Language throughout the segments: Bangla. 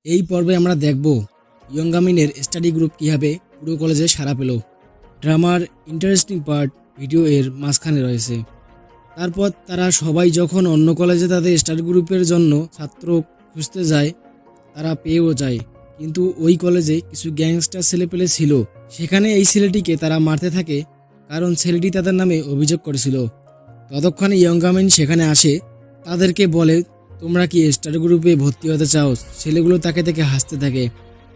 এই পর্বে আমরা দেখব ইয়ঙ্গামিনের স্টাডি গ্রুপ কীভাবে পুরো কলেজে সাড়া পেল। ড্রামার ইন্টারেস্টিং পার্ট ভিডিও এর মাঝখানে রয়েছে। তারপর তারা সবাই যখন অন্য কলেজে তাদের স্টাডি গ্রুপের জন্য ছাত্র খুঁজতে যায়, তারা পেয়েও যায়। কিন্তু ওই কলেজে কিছু গ্যাংস্টার ছেলেপেলে ছিল। সেখানে এই ছেলেটিকে তারা মারতে থাকে, কারণ ছেলেটি তাদের নামে অভিযোগ করেছিল। ততক্ষণে ইয়ঙ্গামিন সেখানে আসে, তাদেরকে বলে, তোমরা কি স্টাডি গ্রুপে ভর্তি হতে চাও? ছেলেগুলো তাকে দেখে হাসতে থাকে।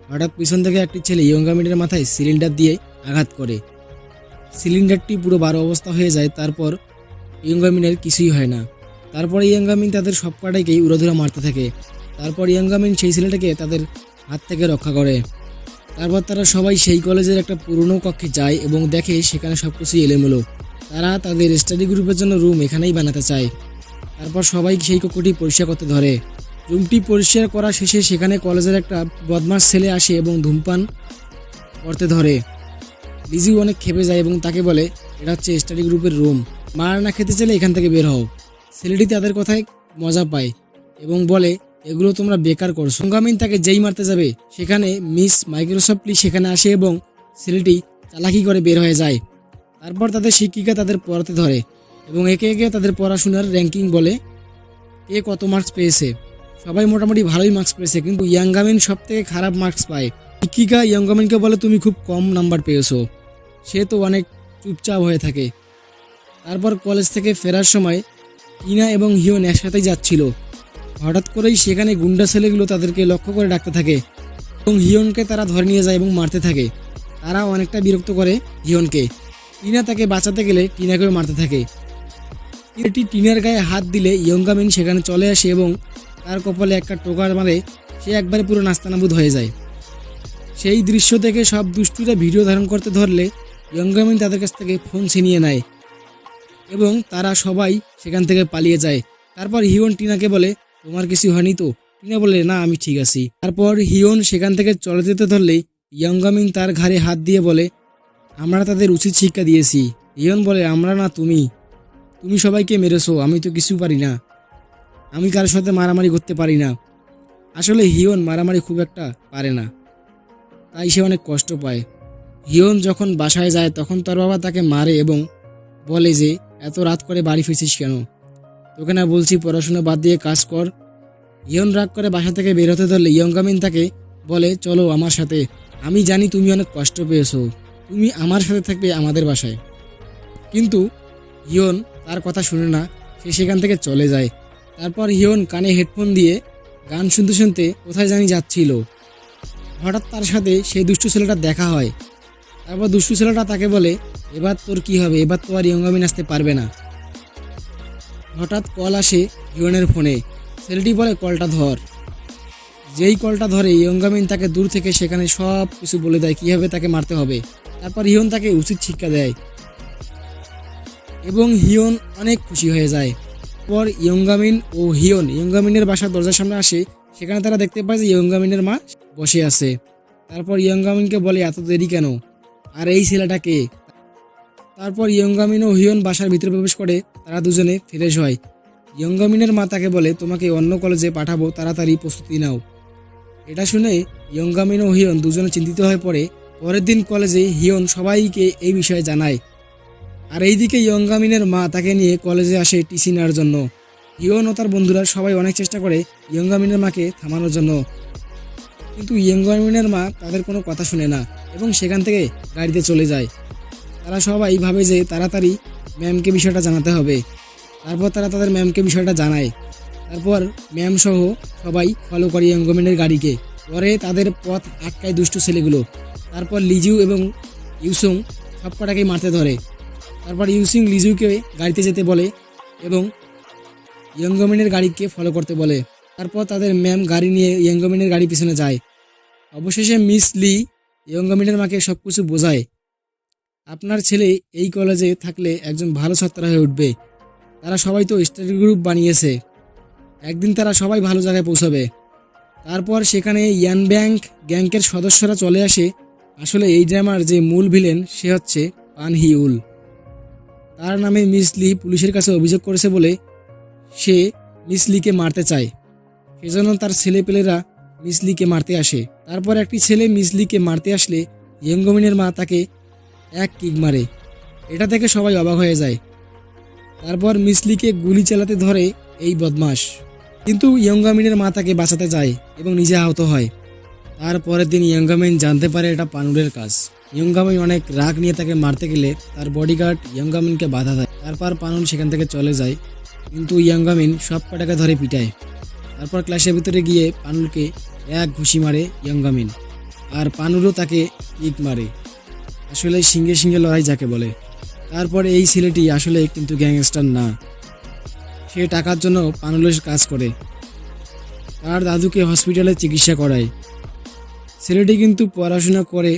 হঠাৎ পিছন থেকে একটি ছেলে ইয়ঙ্গামিনের মাথায় সিলিন্ডার দিয়ে আঘাত করে। সিলিন্ডারটি পুরো 12 অবস্থা হয়ে যায়। তারপর ইয়ঙ্গামিনের কিছুই হয় না। তারপর ইয়ঙ্গামিন তাদের সব কটাকেই উড়াধুরা মারতে থাকে। তারপর ইয়ঙ্গামিন সেই ছেলেটাকে তাদের হাত থেকে রক্ষা করে। তারপর তারা সবাই সেই কলেজের একটা পুরনো কক্ষে যায় এবং দেখে সেখানে সব কিছুই এলোমেলো। তারা তাদের স্টাডি গ্রুপের জন্য রুম এখানেই বানাতে চায়। তারপর সবাই সেই কক্ষটি পরিষ্কার করতে ধরে। রুমটি পরিষ্কার করা শেষে সেখানে কলেজের একটা বদমাশ ছেলে আসে এবং ধূমপান করতে ধরে। লিজিউ অনেক ক্ষেপে যায় এবং তাকে বলে, এটা হচ্ছে স্টাডি গ্রুপের রুম, মার না খেতে চাইলে এখান থেকে বের হও। ছেলেটি তাদের কথায় মজা পায় এবং বলে, এগুলো তোমরা বেকার করছো। ইয়ঙ্গামিন তাকে যেই মারতে যাবে, সেখানে মিস মাইক্রোসফটলি সেখানে আসে এবং ছেলেটি চালাকি করে বের হয়ে যায়। তারপর তাদের শিক্ষিকা তাদের পড়াতে ধরে এবং একে একে তাদের পড়াশোনার র্যাঙ্কিং বলে, কে কত মার্কস পেয়েছে। সবাই মোটামুটি ভালোই মার্কস পেয়েছে, কিন্তু ইয়ঙ্গামিন সব থেকে খারাপ মার্কস পায়। শিক্ষিকা ইয়ঙ্গামিনকে বলে, তুমি খুব কম নাম্বার পেয়েছো। সে তো অনেক চুপচাপ হয়ে থাকে। তারপর কলেজ থেকে ফেরার সময় টিনা এবং হিয়ন একসাথেই যাচ্ছিল। হঠাৎ করেই সেখানে গুন্ডা ছেলেগুলো তাদেরকে লক্ষ্য করে ডাকতে থাকে এবং হিয়নকে তারা ধরে নিয়ে যায় এবং মারতে থাকে। তারা অনেকটা বিরক্ত করে হিয়নকে। টিনা তাকে বাঁচাতে গেলে টিনাকেও মারতে থাকে। এটি টিনার গায়ে হাত দিলে ইয়ঙ্গামিন সেখানে চলে আসে এবং তার কপালে একটা টোকার মারে। সে একবারে পুরো নাস্তানাবুদ হয়ে যায়। সেই দৃশ্য থেকে সব দুষ্টুরা ভিডিও ধারণ করতে ধরলে ইয়ঙ্গামিন তাদের কাছ থেকে ফোন ছিনিয়ে নেয় এবং তারা সবাই সেখান থেকে পালিয়ে যায়। তারপর হিয়ন টিনাকে বলে, তোমার কিছু হয়নি তো? টিনা বলে, না, আমি ঠিক আছি। তারপর হিয়ন সেখান থেকে চলে যেতে ধরলেই ইয়ঙ্গামিন তার ঘাড়ে হাত দিয়ে বলে, আমরা তাদের উচিত শিক্ষা দিয়েছি। হিয়ন বলে, আমরা না, তুমি সবাইকে মেরেছো, আমি তো কিছু পারি না। আমি কারোর সাথে মারামারি করতে পারি না। আসলে হিয়ন মারামারি খুব একটা পারে না, তাই সে অনেক কষ্ট পায়। হিয়ন যখন বাসায় যায় তখন তার বাবা তাকে মারে এবং বলে যে, এত রাত করে বাড়ি ফিরছিস কেন? তোকে না বলছি পড়াশোনা বাদ দিয়ে কাজ কর। হিয়ন রাগ করে বাসা থেকে বের হতে ধরলে ইয়ঙ্গামিন তাকে বলে, চলো আমার সাথে, আমি জানি তুমি অনেক কষ্ট পেয়েছো, তুমি আমার সাথে থাকবে আমাদের বাসায়। কিন্তু হিয়ন তার কথা শুনে না, সে সেখান থেকে চলে যায়। তারপর হিয়ন কানে হেডফোন দিয়ে গান শুনতে শুনতে কোথায় জানি যাচ্ছিল। হঠাৎ তার সাথে সেই দুষ্টু ছেলেটা দেখা হয়। তারপর দুষ্টু ছেলেটা তাকে বলে, এবার তোর কি হবে? এবার তো আর ইয়ঙ্গামিন আসতে পারবে না। হঠাৎ কল আসে হিয়নের ফোনে। ছেলেটি বলে, কলটা ধর। যেই কলটা ধরে ইয়ঙ্গামিন তাকে দূর থেকে সেখানে সব কিছু বলে দেয়, কীভাবে তাকে মারতে হবে। তারপর হিয়ন তাকে উচিত শিক্ষা দেয় এবং হিয়ন অনেক খুশি হয়ে যায়। পর ইয়ঙ্গামিন ও হিয়ন ইয়ঙ্গামিনের বাসার দরজার সামনে আসে। সেখানে তারা দেখতে পায় যে ইয়ঙ্গামিনের মা বসে আছে। তারপর ইয়ঙ্গামিনকে বলে, এত দেরি কেন? আর এই ছেলেটাকে? তারপর ইয়ঙ্গামিন ও হিয়ন বাসার ভিতরে প্রবেশ করে। তারা দুজনে ফ্রেশ হয়। ইয়ঙ্গামিনের মা তাকে বলে, তোমাকে অন্য কলেজে পাঠাবো, তাড়াতাড়ি প্রস্তুতি নাও। এটা শুনে ইয়ঙ্গামিন ও হিয়ন দুজনে চিন্তিত হয়ে পড়ে। পরের দিন কলেজে হিয়ন সবাইকে এই বিষয়ে জানায়। আর এইদিকে ইয়ঙ্গামিনের মা তাকে নিয়ে কলেজে আসে টিসি নেওয়ার জন্য। হিয়ন ও তার বন্ধুরা সবাই অনেক চেষ্টা করে ইয়ঙ্গামিনের মাকে থামানোর জন্য, কিন্তু ইয়ঙ্গামিনের মা তাদের কোনো কথা শুনে না এবং সেখান থেকে গাড়িতে চলে যায়। তারা সবাই ভাবে যে তাড়াতাড়ি ম্যামকে বিষয়টা জানাতে হবে। তারপর তারা তাদের ম্যামকে বিষয়টা জানায়। তারপর ম্যাম সহ সবাই ফলো করে ইয়ঙ্গামিনের গাড়িকে। পরে তাদের পথ আটকায় দুষ্টু ছেলেগুলো। তারপর লিজিউ এবং ইউসুং সব কটাকেই মারতে ধরে। তারপর ইউসুং লিজিউকে গাড়িতে যেতে বলে এবং ইয়ঙ্গামিনের গাড়িকে ফলো করতে বলে। তারপর তাদের ম্যাম গাড়ি নিয়ে ইয়ঙ্গামিনের গাড়ি পিছনে যায়। অবশেষে মিস লি ইয়ঙ্গামিনের মাকে সব কিছু বোঝায়, আপনার ছেলে এই কলেজে থাকলে একজন ভালো ছাত্র হয়ে উঠবে। তারা সবাই তো স্টাডি গ্রুপ বানিয়েছে, একদিন তারা সবাই ভালো জায়গায় পৌঁছাবে। তারপর সেখানে ইয়ান গ্যাংকের সদস্যরা চলে আসে। আসলে এই ড্রামার যে মূল ভিলেন সে হচ্ছে পান হি উল। তার নামে মিস লি পুলিশের কাছে অভিযোগ করেছে বলে সে মিস লিকে মারতে চায়। সেজন্য তার ছেলেপেলেরা মিসলিকে মারতে আসে। তারপর একটি ছেলে মিসলিকে মারতে আসলে ইয়ঙ্গমিনের মা তাকে এক কিক মারে। এটা থেকে সবাই অবাক হয়ে যায়। তারপর মিসলিকে গুলি চালাতে ধরে এই বদমাশ, কিন্তু ইয়ঙ্গামিনের মা তাকে বাঁচাতে যায় এবং নিজে আহত হয়। তারপরের দিন ইয়ঙ্গামিন জানতে পারে এটা পানুলের কাজ। ইয়ঙ্গামিন অনেক রাগ নিয়ে তাকে মারতে গেলে তার বডিগার্ড ইয়ঙ্গামিনকে বাধা দেয়। তারপর পানুল সেখান থেকে চলে যায়, কিন্তু ইয়ঙ্গামিন সব কটাকে ধরে পিটায়। তারপর ক্লাসের ভিতরে গিয়ে পানুলকে এক ঘুষি মারে ইয়ঙ্গামিন, আর পানুলও তাকে কিক মারে। আসলে সিঙ্গে সিঙ্গে লড়াই যাকে বলে। তারপর এই ছেলেটি আসলে কিন্তু গ্যাংস্টার না, সে টাকার জন্য পানুলের কাজ করে, তার দাদুকে হসপিটালে চিকিৎসা করায়। ছেলেটি কিন্তু পড়াশোনা করে।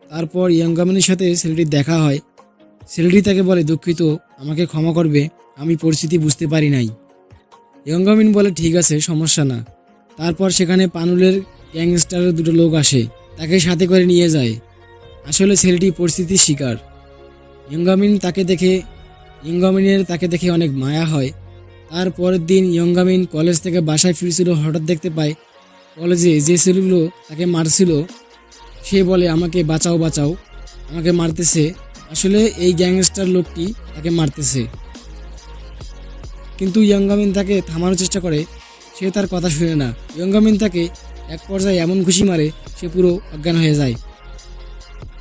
তারপর ইয়ঙ্গামিনের সাথে ছেলেটির দেখা হয়। ছেলেটি তাকে বলে, দুঃখিত, আমাকে ক্ষমা করবে, আমি পরিস্থিতি বুঝতে পারি নাই। ইয়ঙ্গামিন বলে, ঠিক আছে, সমস্যা না। তারপর সেখানে পানুলের গ্যাংস্টারের দুটো লোক আসে, তাকে সাথে করে নিয়ে যায়। আসলে ছেলেটি পরিস্থিতির শিকার। ইয়ঙ্গামিনের তাকে দেখে অনেক মায়া হয়। তারপরের দিন ইয়ঙ্গামিন কলেজ থেকে বাসায় ফিরছিল, হঠাৎ দেখতে পায় কলেজে যে ছেলেগুলো তাকে মারছিল সে বলে, আমাকে বাঁচাও বাঁচাও, আমাকে মারতেছে। আসলে এই গ্যাংস্টার লোকটি তাকে মারতেছে, কিন্তু ইয়ঙ্গামিন তাকে থামানোর চেষ্টা করে, সে তার কথা শুনে না। ইয়ঙ্গামিন তাকে এক পর্যায়ে এমন ঘুষি মারে সে পুরো অজ্ঞান হয়ে যায়।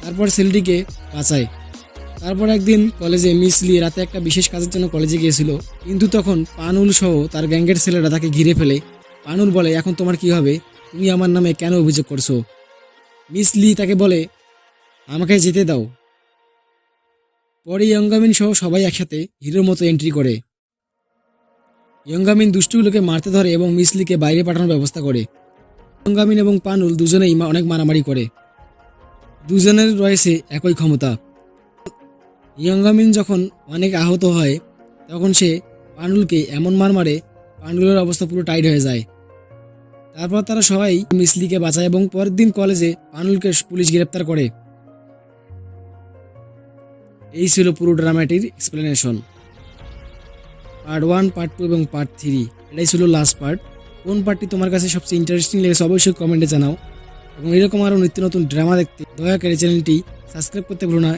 তারপর ছেলেটিকে বাঁচায়। তারপর একদিন কলেজে মিসলি রাতে একটা বিশেষ কাজের জন্য কলেজে গিয়েছিল, কিন্তু তখন পানুল সহ তার গ্যাংয়ের ছেলেরা তাকে ঘিরে ফেলে। পানুল বলে, এখন তোমার কি হবে, তুমি আমার নামে কেন অভিযোগ করছো? মিসলি তাকে বলে, আমাকে যেতে দাও। পরে ইয়ঙ্গামিন সহ সবাই একসাথে হিরোর মতো এন্ট্রি করে। ইয়ঙ্গামিন দুষ্টুগুলোকে মারতে ধরে এবং মিসলিকে বাইরে পাঠানোর ব্যবস্থা করে। ইয়ঙ্গামিন এবং পানুল দুজনেই অনেক মারামারি করে, দুজনের রয়েছে একই ক্ষমতা। ইয়ঙ্গামিন যখন অনেক আহত হয় তখন সে পানুলকে এমন মার মারে পানুলের অবস্থা পুরো টাইট হয়ে যায়। তারপর তারা সবাই মিসলিকে বাঁচায় এবং পরের দিন কলেজে পানুলকে পুলিশ গ্রেপ্তার করে। এই ছিল পুরো ড্রামাটির এক্সপ্লেনেশন, পার্ট 1, পার্ট 2 এবং পার্ট 3। এটাই ছিল লাস্ট পার্ট। কোন পার্টটি তোমার কাছে সবচেয়ে ইন্টারেস্টিং লেগেছে অবশ্যই কমেন্টে জানাও, এবং এরকম আরও নিত্য নতুন ড্রামা দেখতে দয়া করে চ্যানেলটি সাবস্ক্রাইব করতে ভুলো না।